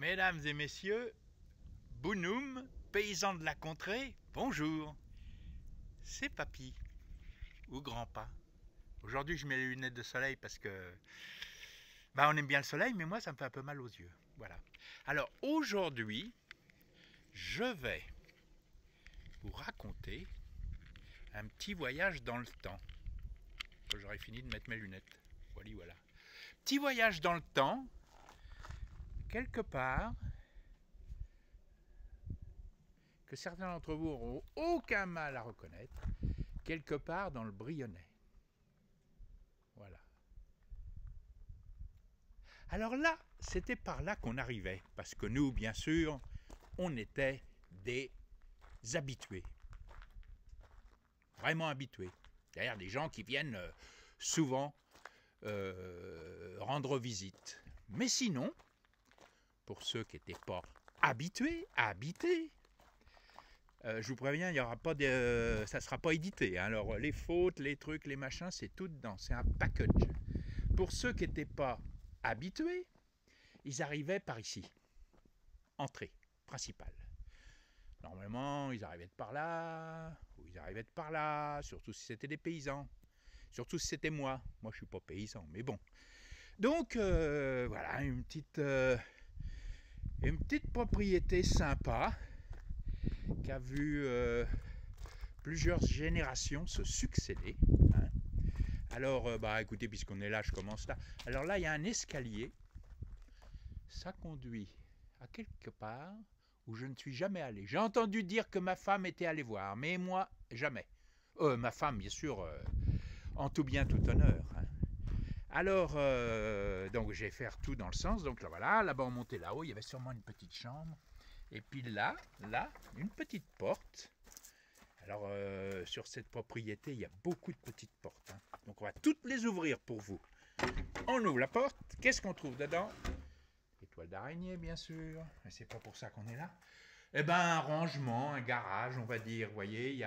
Mesdames et messieurs, Bounoum, paysan de la contrée, bonjour. C'est papy ou grand-pa. Aujourd'hui, je mets les lunettes de soleil parce que on aime bien le soleil, mais moi, ça me fait un peu mal aux yeux. Voilà. Alors aujourd'hui, je vais vous raconter un petit voyage dans le temps. Quand j'aurai fini de mettre mes lunettes. Voilà. Petit voyage dans le temps, quelque part, que certains d'entre vous n'auront aucun mal à reconnaître, quelque part dans le Brionnais. Voilà. Alors là, c'était par là qu'on arrivait, parce que nous, bien sûr, on était des habitués. Vraiment habitués. C'est-à-dire des gens qui viennent souvent rendre visite. Mais sinon, pour ceux qui n'étaient pas habitués à habiter, je vous préviens, il y aura pas de, ça ne sera pas édité. Hein. Alors les fautes, les trucs, les machins, c'est tout dedans. C'est un package. Pour ceux qui n'étaient pas habitués, ils arrivaient par ici. Entrée principale. Normalement, ils arrivaient de par là, ou ils arrivaient de par là, surtout si c'était des paysans. Surtout si c'était moi. Moi, je ne suis pas paysan, mais bon. Donc, voilà, une petite propriété sympa qui a vu plusieurs générations se succéder. Hein. Alors, écoutez, puisqu'on est là, je commence là. Alors là, il y a un escalier. Ça conduit à quelque part où je ne suis jamais allé. J'ai entendu dire que ma femme était allée voir, mais moi, jamais. Ma femme, bien sûr, en tout bien, tout honneur. Hein. Alors, donc j'ai fait tout dans le sens. Donc là, voilà, là-bas on montait là-haut, il y avait sûrement une petite chambre. Et puis là, une petite porte. Alors, sur cette propriété, il y a beaucoup de petites portes. Hein. Donc on va toutes les ouvrir pour vous. On ouvre la porte. Qu'est-ce qu'on trouve dedans? Étoile d'araignée, bien sûr. Mais c'est pas pour ça qu'on est là. Eh ben, un rangement, un garage, on va dire. Vous voyez, il y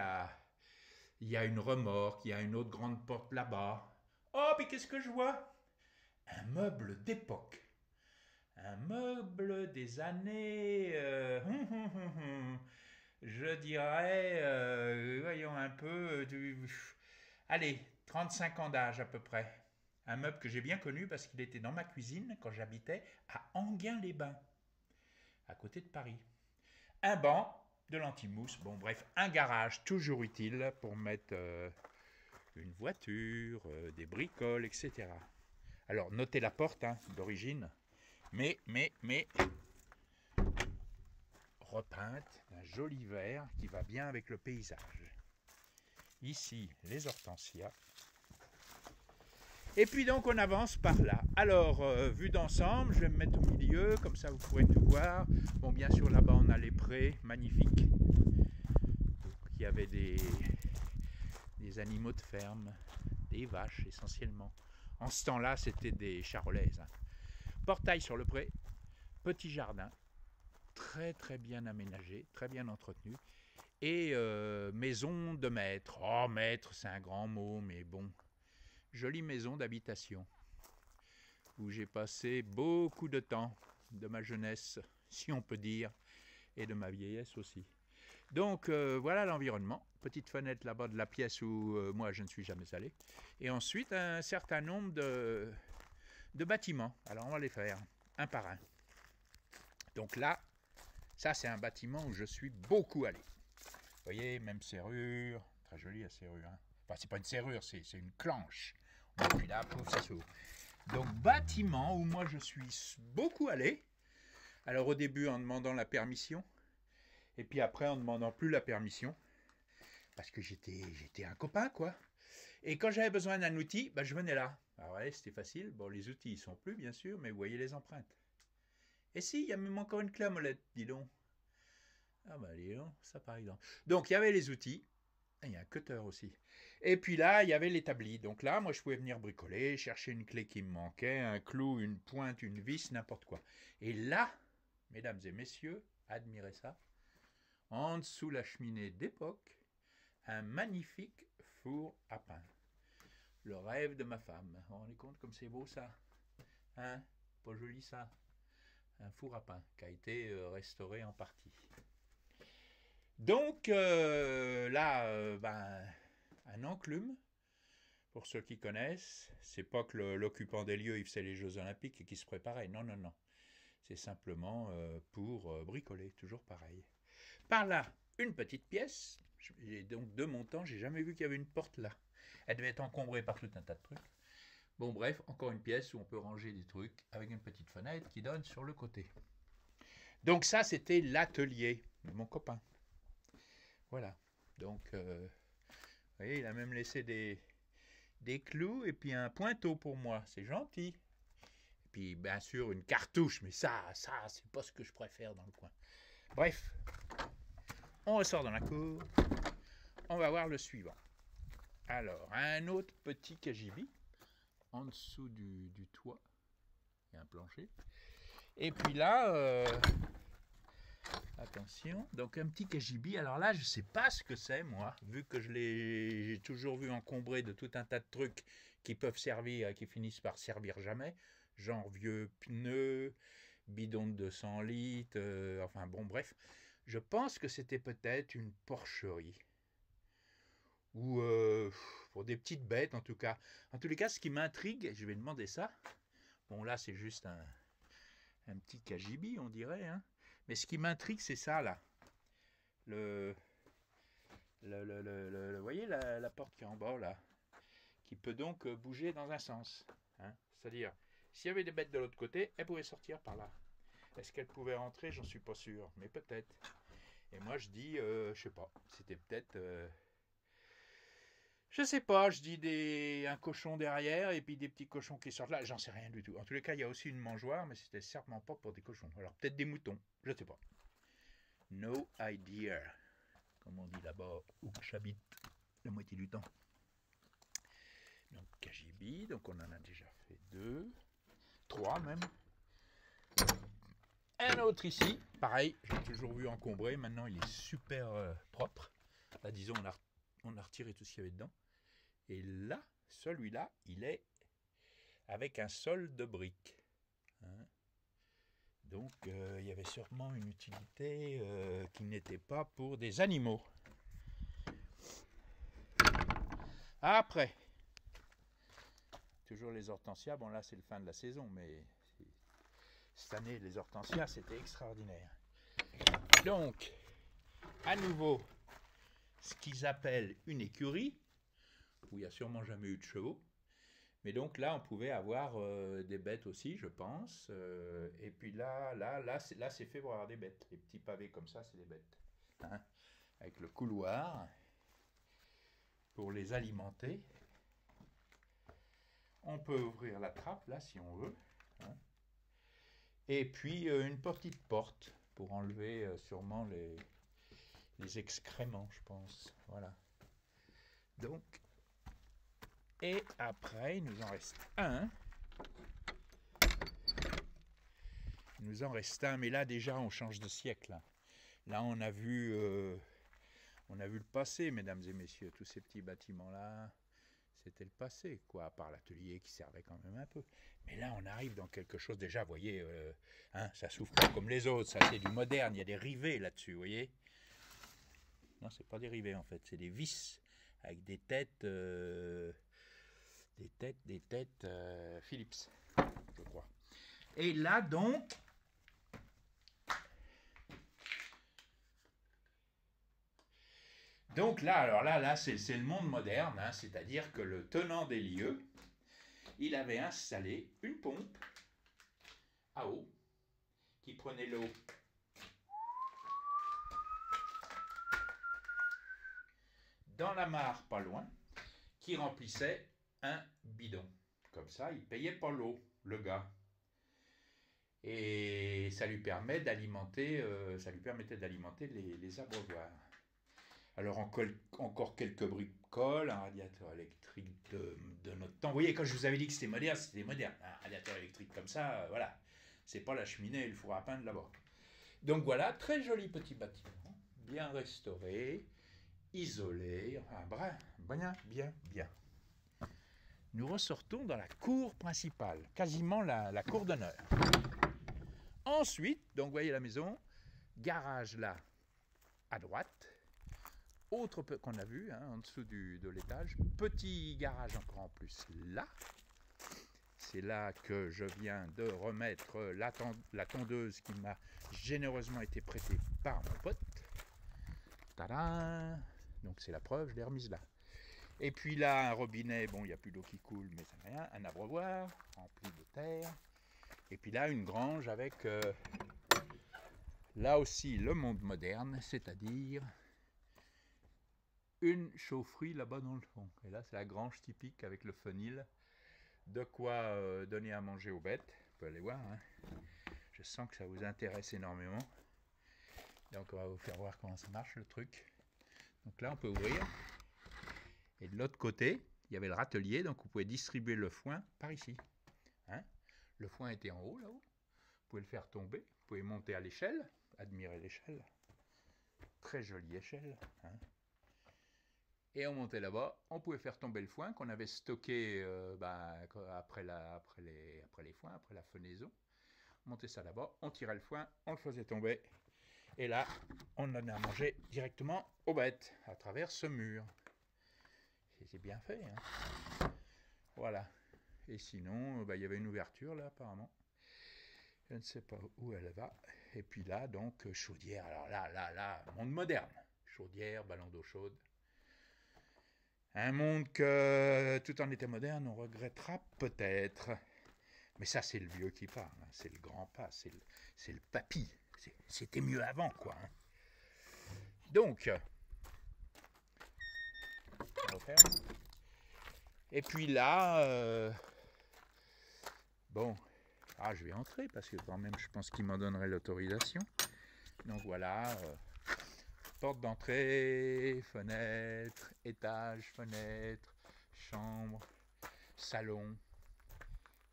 a une remorque, il y a une autre grande porte là-bas. Oh, puis qu'est-ce que je vois? Un meuble d'époque. Un meuble des années... je dirais, voyons un peu... allez, 35 ans d'âge à peu près. Un meuble que j'ai bien connu parce qu'il était dans ma cuisine quand j'habitais à Enghien-les-Bains, à côté de Paris. Un banc, de l'antimousse, bon bref, un garage toujours utile pour mettre une voiture, des bricoles, etc. Alors notez la porte hein, d'origine, mais repeinte d'un joli vert qui va bien avec le paysage. Ici, les hortensias. Et puis donc on avance par là. Alors, vue d'ensemble, je vais me mettre au milieu, comme ça vous pourrez tout voir. Bon, bien sûr, là-bas on a les prés, magnifiques. Il y avait des animaux de ferme, des vaches essentiellement. En ce temps-là, c'était des charolaises. Hein. Portail sur le pré, petit jardin, très très bien aménagé, très bien entretenu. Et maison de maître. Oh, maître, c'est un grand mot, mais bon. Jolie maison d'habitation où j'ai passé beaucoup de temps de ma jeunesse, si on peut dire, et de ma vieillesse aussi. Donc voilà l'environnement. Petite fenêtre là-bas de la pièce où moi je ne suis jamais allé. Et ensuite un certain nombre de bâtiments. Alors on va les faire un par un. Donc là, ça c'est un bâtiment où je suis beaucoup allé. Vous voyez, même serrure, très jolie la serrure. Hein. Enfin c'est pas une serrure, c'est une clenche. Et puis là, pouf, ça s'ouvre. Donc bâtiment où moi je suis beaucoup allé. Alors au début en demandant la permission. Et puis après en demandant plus la permission. Parce que j'étais un copain, quoi. Et quand j'avais besoin d'un outil, je venais là. Alors ouais, c'était facile. Bon, les outils, ils sont plus, bien sûr, mais vous voyez les empreintes. Et si, il y a même encore une clé à molette, dis donc. Ah dis donc, ça par exemple. Donc, il y avait les outils. Il y a un cutter aussi. Et puis là, il y avait l'établi. Donc là, moi, je pouvais venir bricoler, chercher une clé qui me manquait, un clou, une pointe, une vis, n'importe quoi. Et là, mesdames et messieurs, admirez ça, en dessous la cheminée d'époque, un magnifique four à pain. Le rêve de ma femme. Vous vous rendez compte comme c'est beau ça? Hein? Pas joli ça? un four à pain qui a été restauré en partie. Donc là, un enclume, pour ceux qui connaissent, c'est pas que l'occupant des lieux il faisait les Jeux Olympiques et qu'il se préparait, non, non, non. C'est simplement pour bricoler, toujours pareil. Par là, une petite pièce, et donc de mon temps, j'ai jamais vu qu'il y avait une porte là. Elle devait être encombrée par tout un tas de trucs. Bon bref, encore une pièce où on peut ranger des trucs avec une petite fenêtre qui donne sur le côté. Donc ça, c'était l'atelier de mon copain. Voilà. Donc, vous voyez, il a même laissé des clous et puis un pointeau pour moi. C'est gentil. Et puis, bien sûr, une cartouche. Mais ça, c'est pas ce que je préfère dans le coin. Bref, on ressort dans la cour. On va voir le suivant. Alors, un autre petit cagibi en dessous du toit. Il y a un plancher. Et puis là, attention, donc un petit cagibi. Alors là, je ne sais pas ce que c'est, moi, vu que j'ai toujours vu encombré de tout un tas de trucs qui peuvent servir et qui finissent par servir jamais. Genre vieux pneus, bidon de 200 litres, enfin bon, bref. Je pense que c'était peut-être une porcherie. Ou pour des petites bêtes en tout cas. En tous les cas, ce qui m'intrigue, je vais demander ça. Bon là c'est juste un petit cagibi on dirait. Hein. Mais ce qui m'intrigue c'est ça là. Vous voyez la porte qui est en bas là. Qui peut donc bouger dans un sens. Hein. C'est-à-dire, s'il y avait des bêtes de l'autre côté, elles pouvaient sortir par là. Est-ce qu'elles pouvaient rentrer? J'en suis pas sûr. Mais peut-être. Et moi je dis, je sais pas. C'était peut-être... je sais pas, je dis un cochon derrière et puis des petits cochons qui sortent là, j'en sais rien du tout. En tous les cas, il y a aussi une mangeoire, mais c'était certainement pas pour des cochons. Alors peut-être des moutons, je sais pas. No idea, comme on dit là-bas où j'habite la moitié du temps. Donc cagibi, donc on en a déjà fait 2, 3 même. Un autre ici, pareil, j'ai toujours vu encombré, maintenant il est super propre. Là disons on a retiré tout ce qu'il y avait dedans. Et là, celui-là, il est avec un sol de briques. Hein. Donc, il y avait sûrement une utilité qui n'était pas pour des animaux. Après, toujours les hortensias. Bon, là, c'est le fin de la saison, mais cette année, les hortensias, c'était extraordinaire. Donc, à nouveau, ce qu'ils appellent une écurie, où il n'y a sûrement jamais eu de chevaux. Mais donc là, on pouvait avoir des bêtes aussi, je pense. Et puis là, c'est fait pour avoir des bêtes. Les petits pavés comme ça, c'est des bêtes. Hein, avec le couloir pour les alimenter. On peut ouvrir la trappe, là, si on veut. Hein. Et puis, une petite porte pour enlever sûrement les excréments, je pense. Voilà. Donc, et après, il nous en reste un. Il nous en reste un, mais là déjà on change de siècle. Là on a vu le passé, mesdames et messieurs. Tous ces petits bâtiments-là, c'était le passé, quoi, à part l'atelier qui servait quand même un peu. Mais là on arrive dans quelque chose, déjà, vous voyez, hein, ça s'ouvre pas comme les autres, ça c'est du moderne, il y a des rivets là-dessus, vous voyez. Non, c'est pas des rivets en fait, c'est des vis avec des têtes... Des têtes Philips, je crois. Et là, donc, alors là, c'est le monde moderne, hein, c'est-à-dire que le tenant des lieux, il avait installé une pompe à eau qui prenait l'eau dans la mare pas loin, qui remplissait un bidon. Comme ça, il payait pas l'eau, le gars. Et ça lui permettait d'alimenter les abreuvoirs. Alors encore quelques bricoles, un radiateur électrique de notre temps. Vous voyez, quand je vous avais dit que c'était moderne. Un radiateur électrique comme ça, voilà. C'est pas la cheminée et le four à pain de là-bas. Donc voilà, très joli petit bâtiment, bien restauré, isolé, enfin bien. Nous ressortons dans la cour principale, quasiment la cour d'honneur. Ensuite, donc vous voyez la maison, garage là, à droite. Autre qu'on a vu, hein, en dessous de l'étage. Petit garage encore en plus là. C'est là que je viens de remettre la tondeuse qui m'a généreusement été prêtée par mon pote. Tadam! Donc c'est la preuve, je l'ai remise là. Et puis là, un robinet, bon, il n'y a plus d'eau qui coule, mais ça n'a rien. Un abreuvoir rempli de terre. Et puis là, une grange avec, là aussi, le monde moderne, c'est-à-dire une chaufferie là-bas dans le fond. Et là, c'est la grange typique avec le fenil. De quoi donner à manger aux bêtes. Vous pouvez aller voir. Hein. Je sens que ça vous intéresse énormément. Donc, on va vous faire voir comment ça marche le truc. Donc là, on peut ouvrir. Et de l'autre côté, il y avait le râtelier. Donc, vous pouvez distribuer le foin par ici. Hein. Le foin était en haut, là-haut. Vous pouvez le faire tomber. Vous pouvez monter à l'échelle. Admirez l'échelle. Très jolie échelle. Hein. Et on montait là-bas, on pouvait faire tomber le foin qu'on avait stocké après les foins, après la fenaison. On montait ça là-bas, on tirait le foin, on le faisait tomber. Et là, on donnait à manger directement aux bêtes, à travers ce mur. C'est bien fait, hein. Voilà. Et sinon, il y avait une ouverture là, apparemment. Je ne sais pas où elle va. Et puis là, donc, chaudière. Alors là, monde moderne. Chaudière, ballon d'eau chaude. Un monde que, tout en étant moderne, on regrettera peut-être. Mais ça, c'est le vieux qui parle, hein. C'est le grand pas, c'est le papy. C'était mieux avant, quoi. Hein. Donc, on va faire. Et puis là, bon, je vais entrer parce que quand même, je pense qu'il m'en donnerait l'autorisation. Donc voilà. Porte d'entrée, fenêtre, étage, fenêtre, chambre, salon.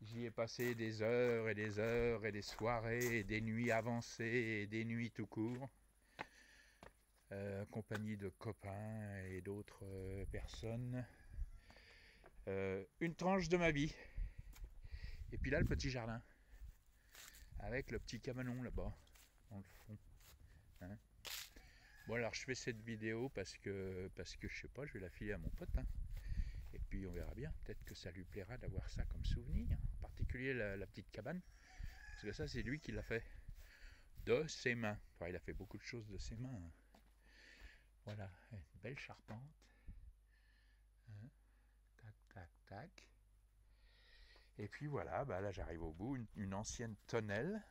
J'y ai passé des heures et des heures et des soirées et des nuits avancées et des nuits tout court. Compagnie de copains et d'autres personnes. Une tranche de ma vie. Et puis là, le petit jardin. Avec le petit cabanon là-bas, dans le fond. Hein. Bon, alors je fais cette vidéo parce que je sais pas, je vais la filer à mon pote. Hein. Et puis on verra bien, peut-être que ça lui plaira d'avoir ça comme souvenir, en particulier la petite cabane, parce que ça c'est lui qui l'a fait de ses mains. Enfin, il a fait beaucoup de choses de ses mains. Hein. Voilà, une belle charpente. Hein. Tac, tac, tac. Et puis voilà, là j'arrive au bout, une ancienne tonnelle.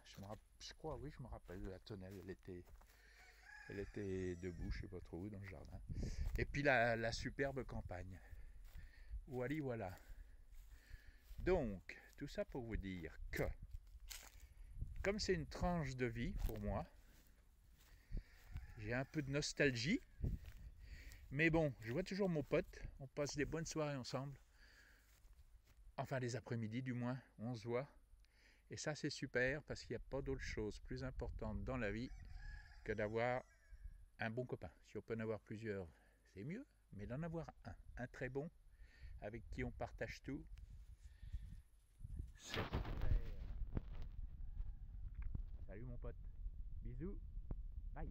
Je crois, oui, je me rappelle de la tonnelle, elle était debout, je sais pas trop où, dans le jardin. Et puis la superbe campagne. Voilà. Donc, tout ça pour vous dire que, comme c'est une tranche de vie pour moi, j'ai un peu de nostalgie. Mais bon, je vois toujours mon pote, on passe des bonnes soirées ensemble. Enfin, les après-midi du moins, on se voit. Et ça, c'est super parce qu'il n'y a pas d'autre chose plus importante dans la vie que d'avoir un bon copain. Si on peut en avoir plusieurs, c'est mieux, mais d'en avoir un très bon, avec qui on partage tout, c'est super. Salut mon pote, bisous, bye.